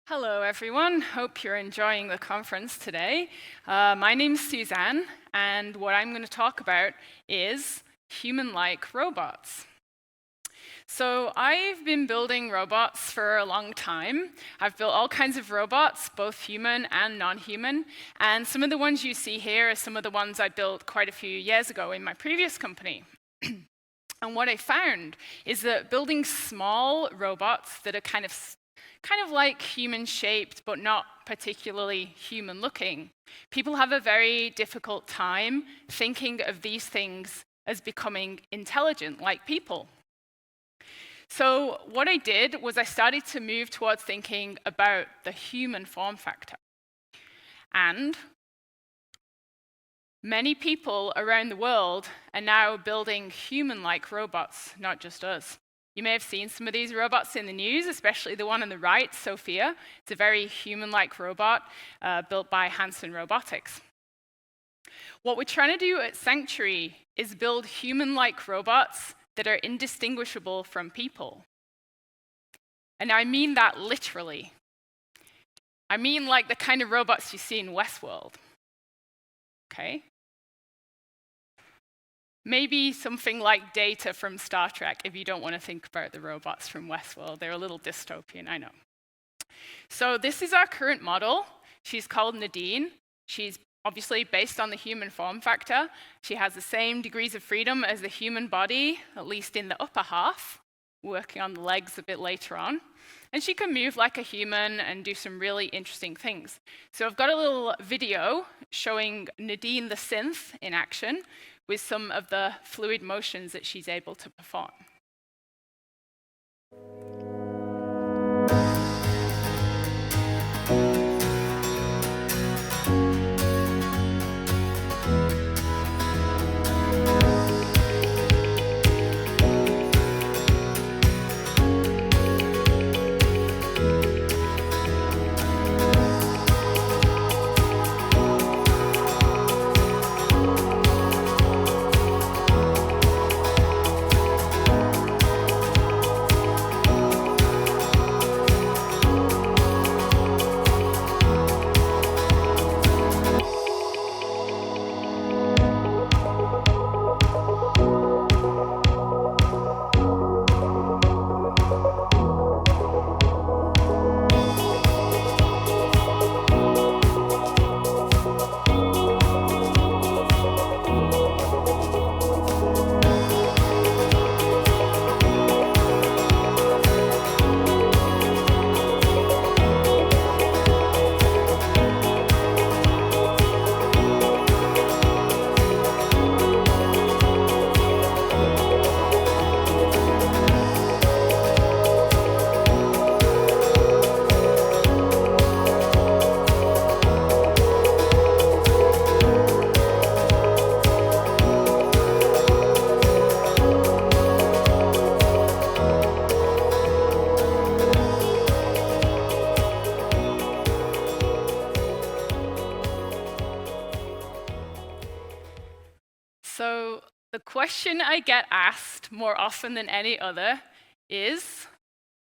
Hello, everyone. Hope you're enjoying the conference today. My name's Suzanne, and what I'm going to talk about is human-like robots. So I've been building robots for a long time. I've built all kinds of robots, both human and non-human, and some of the ones you see here are some of the ones I built quite a few years ago in my previous company. And what I found is that building small robots that are kind of like human-shaped, but not particularly human-looking, people have a very difficult time thinking of these things as becoming intelligent, like people. So what I did was I started to move towards thinking about the human form factor. And many people around the world are now building human-like robots, not just us. You may have seen some of these robots in the news, especially the one on the right, Sophia. It's a very human-like robot built by Hanson Robotics. What we're trying to do at Sanctuary is build human-like robots that are indistinguishable from people. And I mean that literally. I mean like the kind of robots you see in Westworld. Okay? Maybe something like Data from Star Trek, if you don't want to think about the robots from Westworld. They're a little dystopian, I know. So this is our current model. She's called Nadine. She's obviously based on the human form factor. She has the same degrees of freedom as the human body, at least in the upper half, working on the legs a bit later on. And she can move like a human and do some really interesting things. So I've got a little video showing Nadine the Synth in action, with some of the fluid motions that she's able to perform. So the question I get asked more often than any other is,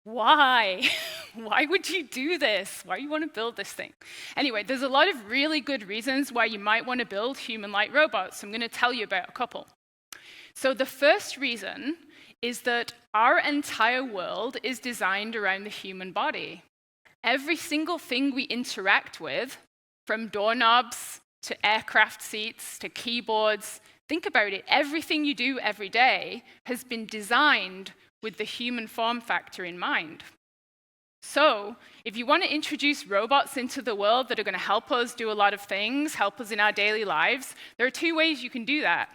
why? Why would you do this? Why do you want to build this thing? Anyway, there's a lot of really good reasons why you might want to build human-like robots. I'm going to tell you about a couple. So the first reason is that our entire world is designed around the human body. Every single thing we interact with, from doorknobs to aircraft seats to keyboards, think about it, everything you do every day has been designed with the human form factor in mind. So, if you want to introduce robots into the world that are going to help us do a lot of things, help us in our daily lives, there are two ways you can do that.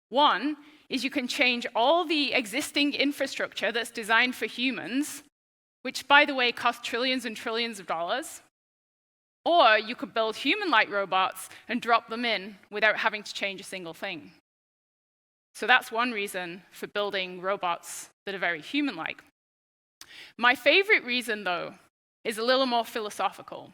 One is you can change all the existing infrastructure that's designed for humans, which, by the way, costs trillions and trillions of dollars. Or you could build human-like robots and drop them in without having to change a single thing. So that's one reason for building robots that are very human-like. My favorite reason, though, is a little more philosophical.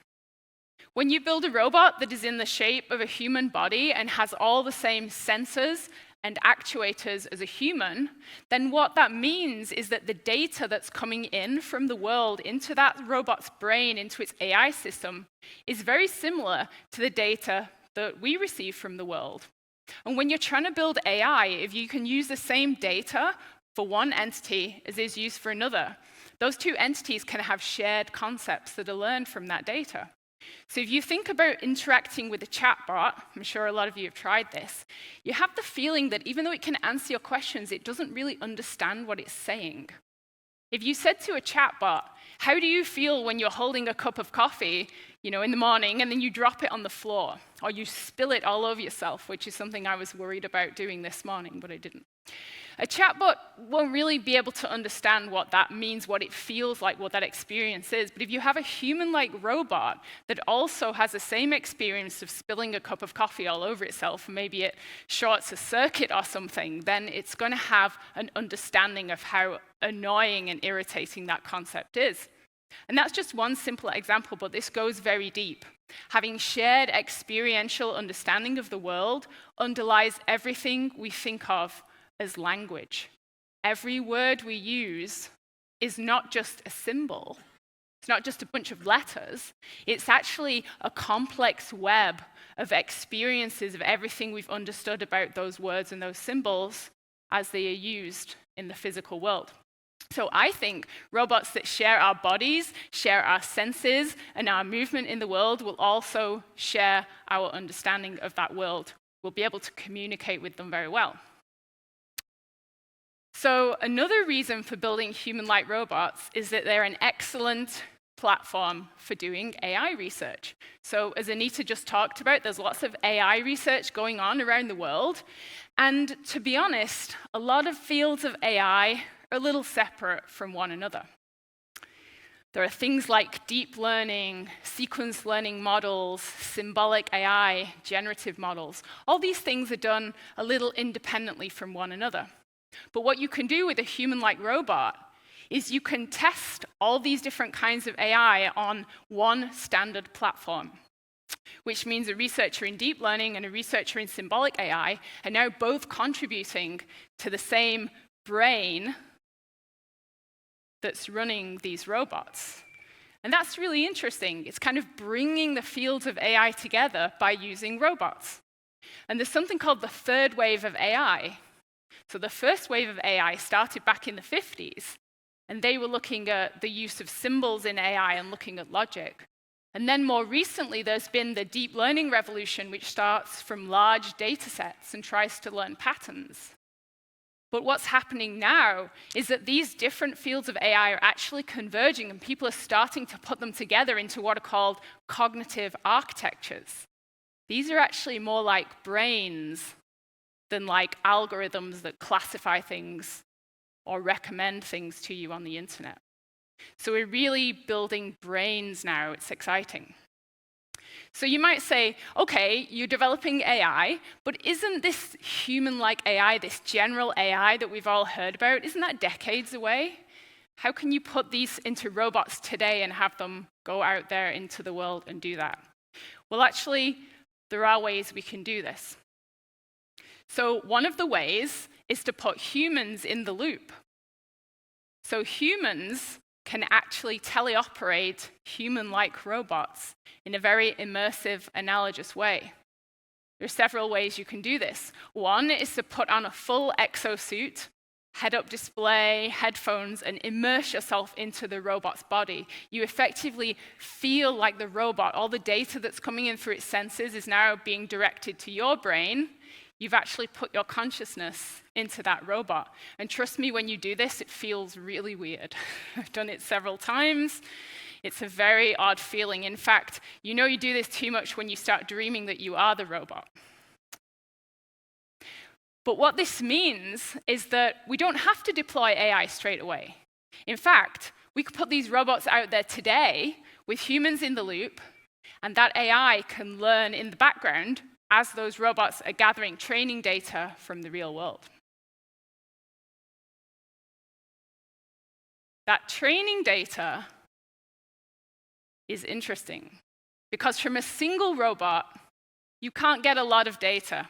When you build a robot that is in the shape of a human body and has all the same sensors and actuators as a human, then what that means is that the data that's coming in from the world into that robot's brain, into its AI system, is very similar to the data that we receive from the world. And when you're trying to build AI, if you can use the same data for one entity as is used for another, those two entities can have shared concepts that are learned from that data. So if you think about interacting with a chatbot, I'm sure a lot of you have tried this, you have the feeling that even though it can answer your questions, it doesn't really understand what it's saying. If you said to a chatbot, how do you feel when you're holding a cup of coffee, in the morning, and then you drop it on the floor, or you spill it all over yourself, which is something I was worried about doing this morning, but I didn't. A chatbot won't really be able to understand what that means, what it feels like, what that experience is. But if you have a human-like robot that also has the same experience of spilling a cup of coffee all over itself, maybe it shorts a circuit or something, then it's going to have an understanding of how annoying and irritating that concept is. And that's just one simple example, but this goes very deep. Having shared experiential understanding of the world underlies everything we think of as language. Every word we use is not just a symbol. It's not just a bunch of letters. It's actually a complex web of experiences of everything we've understood about those words and those symbols as they are used in the physical world. So I think robots that share our bodies, share our senses, and our movement in the world will also share our understanding of that world. We'll be able to communicate with them very well. So another reason for building human-like robots is that they're an excellent platform for doing AI research. So as Anita just talked about, there's lots of AI research going on around the world. And to be honest, a lot of fields of AI are a little separate from one another. There are things like deep learning, sequence learning models, symbolic AI, generative models. All these things are done a little independently from one another. But what you can do with a human-like robot is you can test all these different kinds of AI on one standard platform, which means a researcher in deep learning and a researcher in symbolic AI are now both contributing to the same brain that's running these robots. And that's really interesting. It's kind of bringing the fields of AI together by using robots. And there's something called the third wave of AI. So the first wave of AI started back in the 50s, and they were looking at the use of symbols in AI and looking at logic. And then more recently, there's been the deep learning revolution, which starts from large data sets and tries to learn patterns. But what's happening now is that these different fields of AI are actually converging, and people are starting to put them together into what are called cognitive architectures. These are actually more like brains than like algorithms that classify things or recommend things to you on the internet. So we're really building brains now. It's exciting. So you might say, okay, you're developing AI, but isn't this human-like AI, this general AI that we've all heard about, isn't that decades away? How can you put these into robots today and have them go out there into the world and do that? Well, actually, there are ways we can do this. So one of the ways is to put humans in the loop. So humans can actually teleoperate human-like robots in a very immersive, analogous way. There are several ways you can do this. One is to put on a full exosuit, head-up display, headphones, and immerse yourself into the robot's body. You effectively feel like the robot. All the data that's coming in through its senses is now being directed to your brain. You've actually put your consciousness into that robot. And trust me, when you do this, it feels really weird. I've done it several times. It's a very odd feeling. In fact, you know you do this too much when you start dreaming that you are the robot. But what this means is that we don't have to deploy AI straight away. In fact, we could put these robots out there today with humans in the loop, and that AI can learn in the background as those robots are gathering training data from the real world. That training data is interesting because from a single robot, you can't get a lot of data.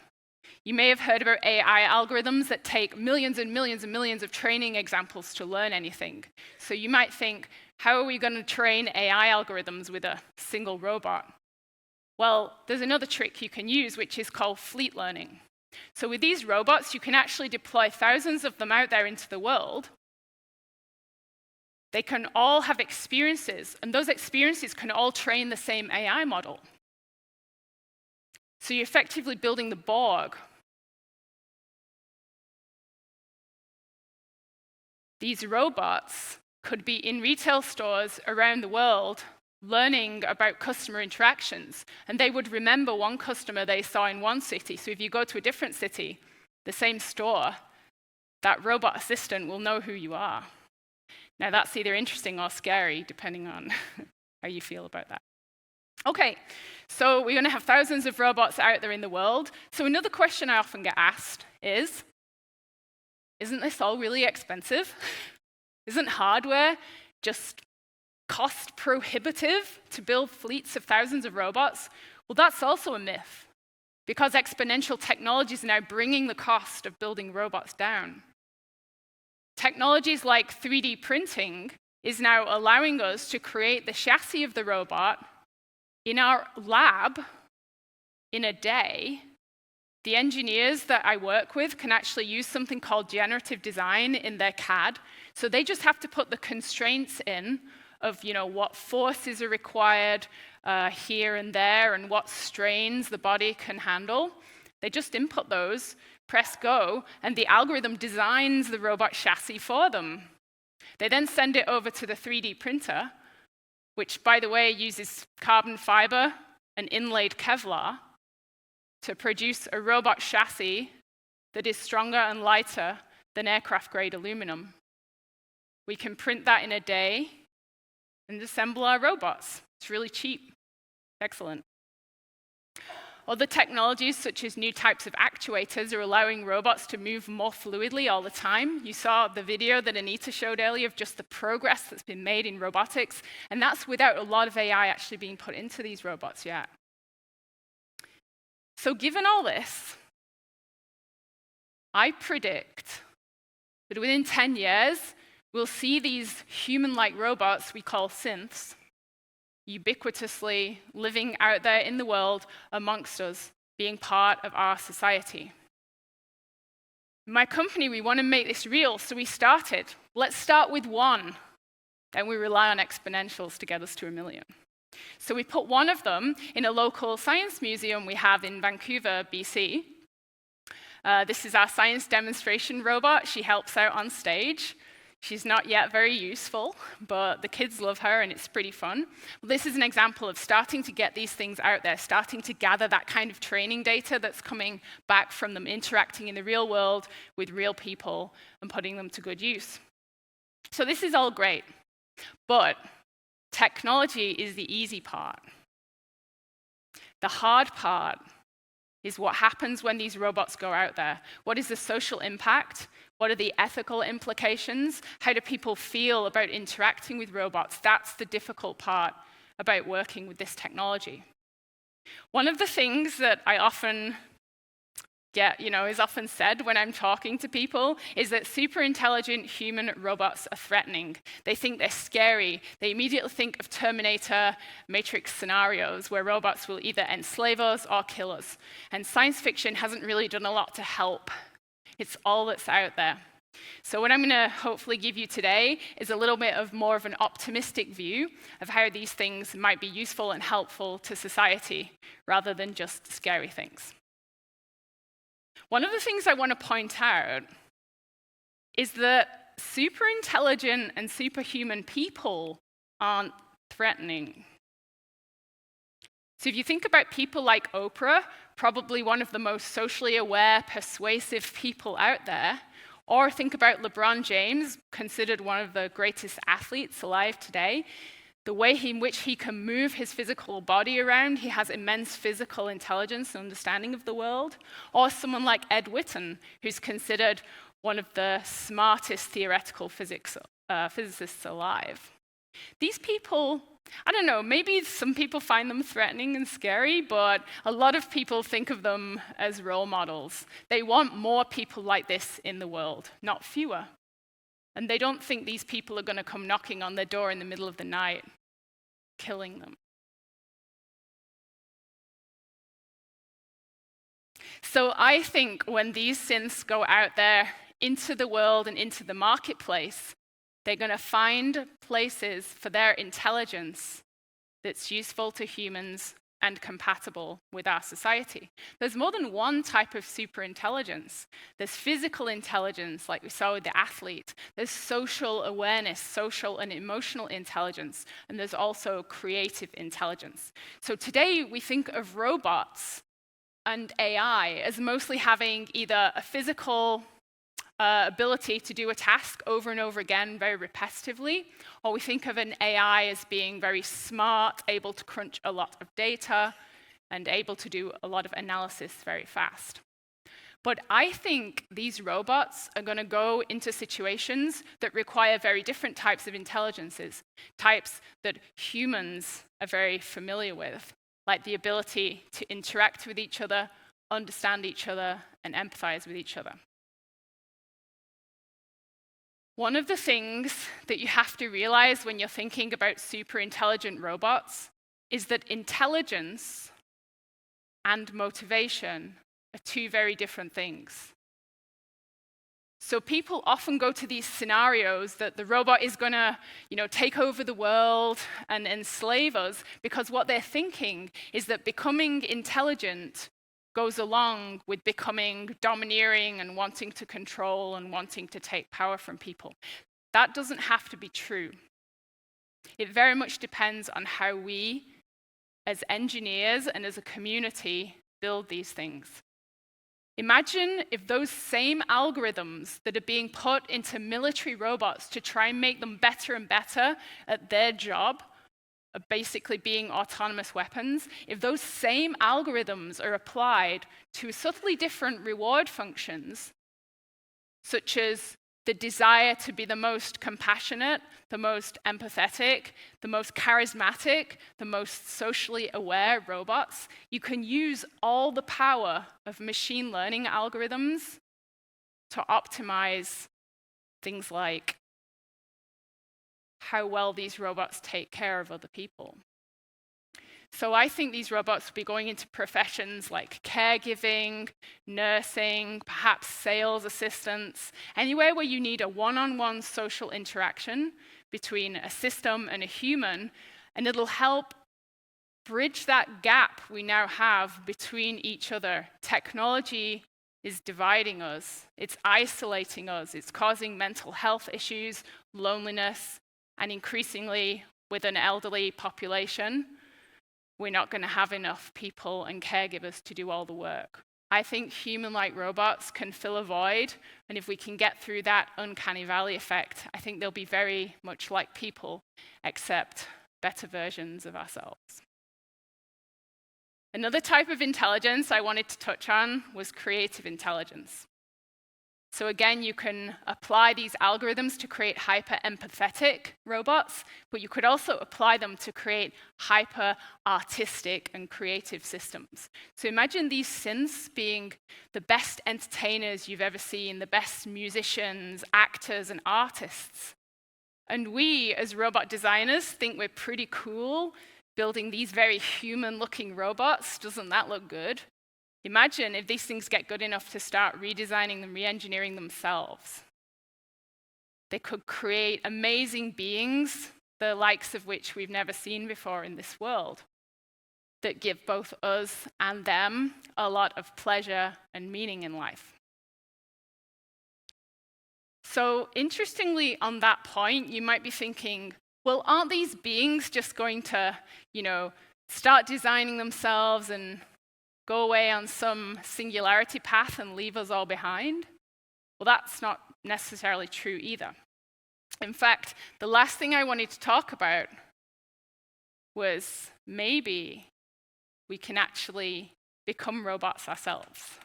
You may have heard about AI algorithms that take millions and millions and millions of training examples to learn anything. So you might think, how are we going to train AI algorithms with a single robot? Well, there's another trick you can use, which is called fleet learning. So with these robots, you can actually deploy thousands of them out there into the world. They can all have experiences, and those experiences can all train the same AI model. So you're effectively building the Borg. These robots could be in retail stores around the world learning about customer interactions, and they would remember one customer they saw in one city. So if you go to a different city, the same store, that robot assistant will know who you are. Now that's either interesting or scary, depending on how you feel about that. Okay, so we're going to have thousands of robots out there in the world. So another question I often get asked is, isn't this all really expensive? Isn't hardware just cost prohibitive to build fleets of thousands of robots? Well, that's also a myth, because exponential technologies are now bringing the cost of building robots down. Technologies like 3D printing is now allowing us to create the chassis of the robot in our lab in a day. The engineers that I work with can actually use something called generative design in their CAD. So they just have to put the constraints in of what forces are required here and there and what strains the body can handle. They just input those, press go, and the algorithm designs the robot chassis for them. They then send it over to the 3D printer, which, by the way, uses carbon fiber and inlaid Kevlar to produce a robot chassis that is stronger and lighter than aircraft-grade aluminum. We can print that in a day and assemble our robots. It's really cheap. Excellent. Other technologies, such as new types of actuators, are allowing robots to move more fluidly all the time. You saw the video that Anita showed earlier of just the progress that's been made in robotics, and that's without a lot of AI actually being put into these robots yet. So given all this, I predict that within 10 years, we'll see these human-like robots we call synths ubiquitously living out there in the world amongst us, being part of our society. In my company, we want to make this real, so we started. Let's start with one. Then we rely on exponentials to get us to 1 million. So we put one of them in a local science museum we have in Vancouver, BC. This is our science demonstration robot. She helps out on stage. She's not yet very useful, but the kids love her and it's pretty fun. Well, this is an example of starting to get these things out there, starting to gather that kind of training data that's coming back from them interacting in the real world with real people and putting them to good use. So this is all great, but technology is the easy part. The hard part is what happens when these robots go out there. What is the social impact? What are the ethical implications? How do people feel about interacting with robots? That's the difficult part about working with this technology. One of the things that I often get, is often said when I'm talking to people is that super intelligent human robots are threatening. They think they're scary. They immediately think of Terminator, Matrix scenarios where robots will either enslave us or kill us. And science fiction hasn't really done a lot to help. It's all that's out there. So what I'm going to hopefully give you today is a little bit of more of an optimistic view of how these things might be useful and helpful to society rather than just scary things. One of the things I want to point out is that super intelligent and superhuman people aren't threatening. So if you think about people like Oprah, probably one of the most socially aware, persuasive people out there, or think about LeBron James, considered one of the greatest athletes alive today, the way in which he can move his physical body around, he has immense physical intelligence and understanding of the world. Or someone like Ed Witten, who's considered one of the smartest theoretical physicists alive. These people I don't know, maybe some people find them threatening and scary, but a lot of people think of them as role models. They want more people like this in the world, not fewer. And they don't think these people are going to come knocking on their door in the middle of the night, killing them. So I think when these synths go out there into the world and into the marketplace, they're going to find places for their intelligence that's useful to humans and compatible with our society. There's more than one type of superintelligence. There's physical intelligence, like we saw with the athlete. There's social awareness, social and emotional intelligence. And there's also creative intelligence. So today we think of robots and AI as mostly having either a physical ability to do a task over and over again very repetitively, or we think of an AI as being very smart, able to crunch a lot of data, and able to do a lot of analysis very fast. But I think these robots are going to go into situations that require very different types of intelligences, types that humans are very familiar with, like the ability to interact with each other, understand each other, and empathize with each other. One of the things that you have to realize when you're thinking about super intelligent robots is that intelligence and motivation are two very different things. So people often go to these scenarios that the robot is going to, take over the world and enslave us, because what they're thinking is that becoming intelligent goes along with becoming domineering and wanting to control and wanting to take power from people. That doesn't have to be true. It very much depends on how we, as engineers and as a community, build these things. Imagine if those same algorithms that are being put into military robots to try and make them better and better at their job are basically being autonomous weapons. If those same algorithms are applied to subtly different reward functions, such as the desire to be the most compassionate, the most empathetic, the most charismatic, the most socially aware robots, you can use all the power of machine learning algorithms to optimize things like how well these robots take care of other people. So I think these robots will be going into professions like caregiving, nursing, perhaps sales assistants, anywhere where you need a one-on-one social interaction between a system and a human, and it'll help bridge that gap we now have between each other. Technology is dividing us, it's isolating us, it's causing mental health issues, loneliness, and increasingly with an elderly population, we're not going to have enough people and caregivers to do all the work. I think human-like robots can fill a void, and if we can get through that uncanny valley effect, I think they'll be very much like people, except better versions of ourselves. Another type of intelligence I wanted to touch on was creative intelligence. So again, you can apply these algorithms to create hyper-empathetic robots, but you could also apply them to create hyper-artistic and creative systems. So imagine these synths being the best entertainers you've ever seen, the best musicians, actors, and artists. And we, as robot designers, think we're pretty cool building these very human-looking robots. Doesn't that look good? Imagine if these things get good enough to start redesigning them, re-engineering themselves. They could create amazing beings, the likes of which we've never seen before in this world, that give both us and them a lot of pleasure and meaning in life. So interestingly, on that point, you might be thinking, well, aren't these beings just going to, start designing themselves and go away on some singularity path and leave us all behind? Well, that's not necessarily true either. In fact, the last thing I wanted to talk about was maybe we can actually become robots ourselves.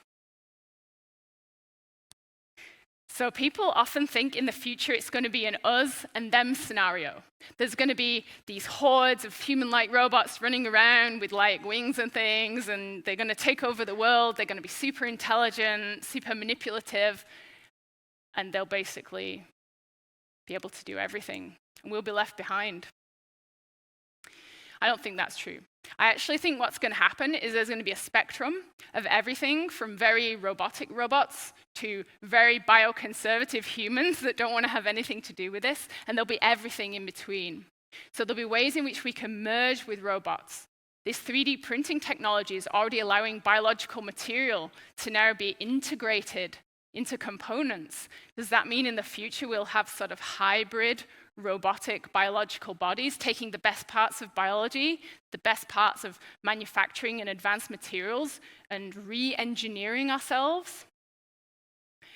So people often think in the future it's going to be an us and them scenario. There's going to be these hordes of human-like robots running around with like wings and things, and they're going to take over the world. They're going to be super intelligent, super manipulative, and they'll basically be able to do everything, and we'll be left behind. I don't think that's true. I actually think what's going to happen is there's going to be a spectrum of everything from very robotic robots to very bioconservative humans that don't want to have anything to do with this, and there'll be everything in between. So there'll be ways in which we can merge with robots. This 3D printing technology is already allowing biological material to now be integrated into components. Does that mean in the future we'll have sort of hybrid robotic biological bodies, taking the best parts of biology, the best parts of manufacturing and advanced materials, and re-engineering ourselves?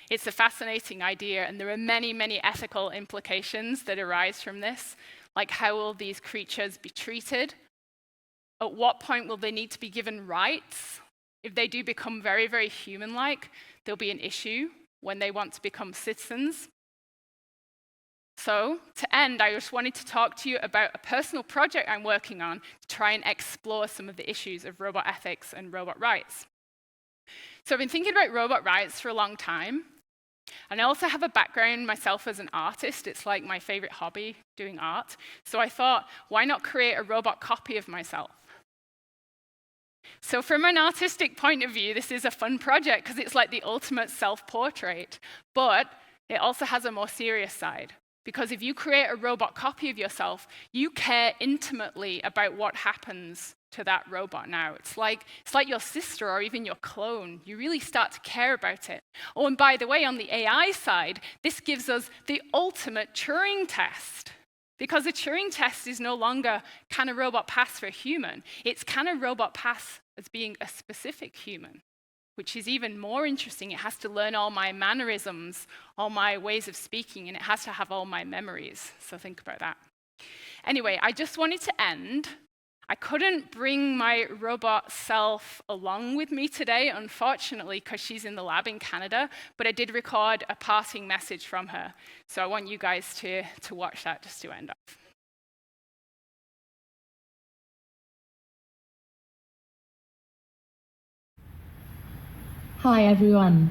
It's a fascinating idea, and there are many, many ethical implications that arise from this, like how will these creatures be treated? At what point will they need to be given rights? If they do become very, very human-like, there'll be an issue when they want to become citizens. So, to end, I just wanted to talk to you about a personal project I'm working on to try and explore some of the issues of robot ethics and robot rights. So I've been thinking about robot rights for a long time, and I also have a background myself as an artist. It's like my favorite hobby, doing art. So I thought, why not create a robot copy of myself? So from an artistic point of view, this is a fun project because it's like the ultimate self-portrait, but it also has a more serious side. Because if you create a robot copy of yourself, you care intimately about what happens to that robot now. It's like your sister or even your clone. You really start to care about it. Oh, and by the way, on the AI side, this gives us the ultimate Turing test. Because a Turing test is no longer, can a robot pass for a human? It's, can a robot pass as being a specific human? Which is even more interesting. It has to learn all my mannerisms, all my ways of speaking, and it has to have all my memories. So think about that. Anyway, I just wanted to end. I couldn't bring my robot self along with me today, unfortunately, because she's in the lab in Canada, but I did record a parting message from her. So I want you guys to watch that just to end off. Hi everyone.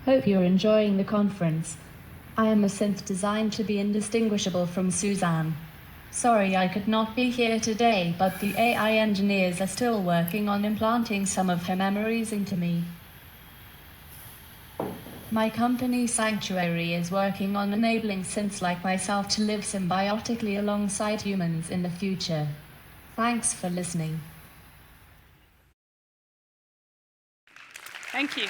Hope you're enjoying the conference. I am a synth designed to be indistinguishable from Suzanne. Sorry I could not be here today, but the AI engineers are still working on implanting some of her memories into me. My company Sanctuary is working on enabling synths like myself to live symbiotically alongside humans in the future. Thanks for listening. Thank you.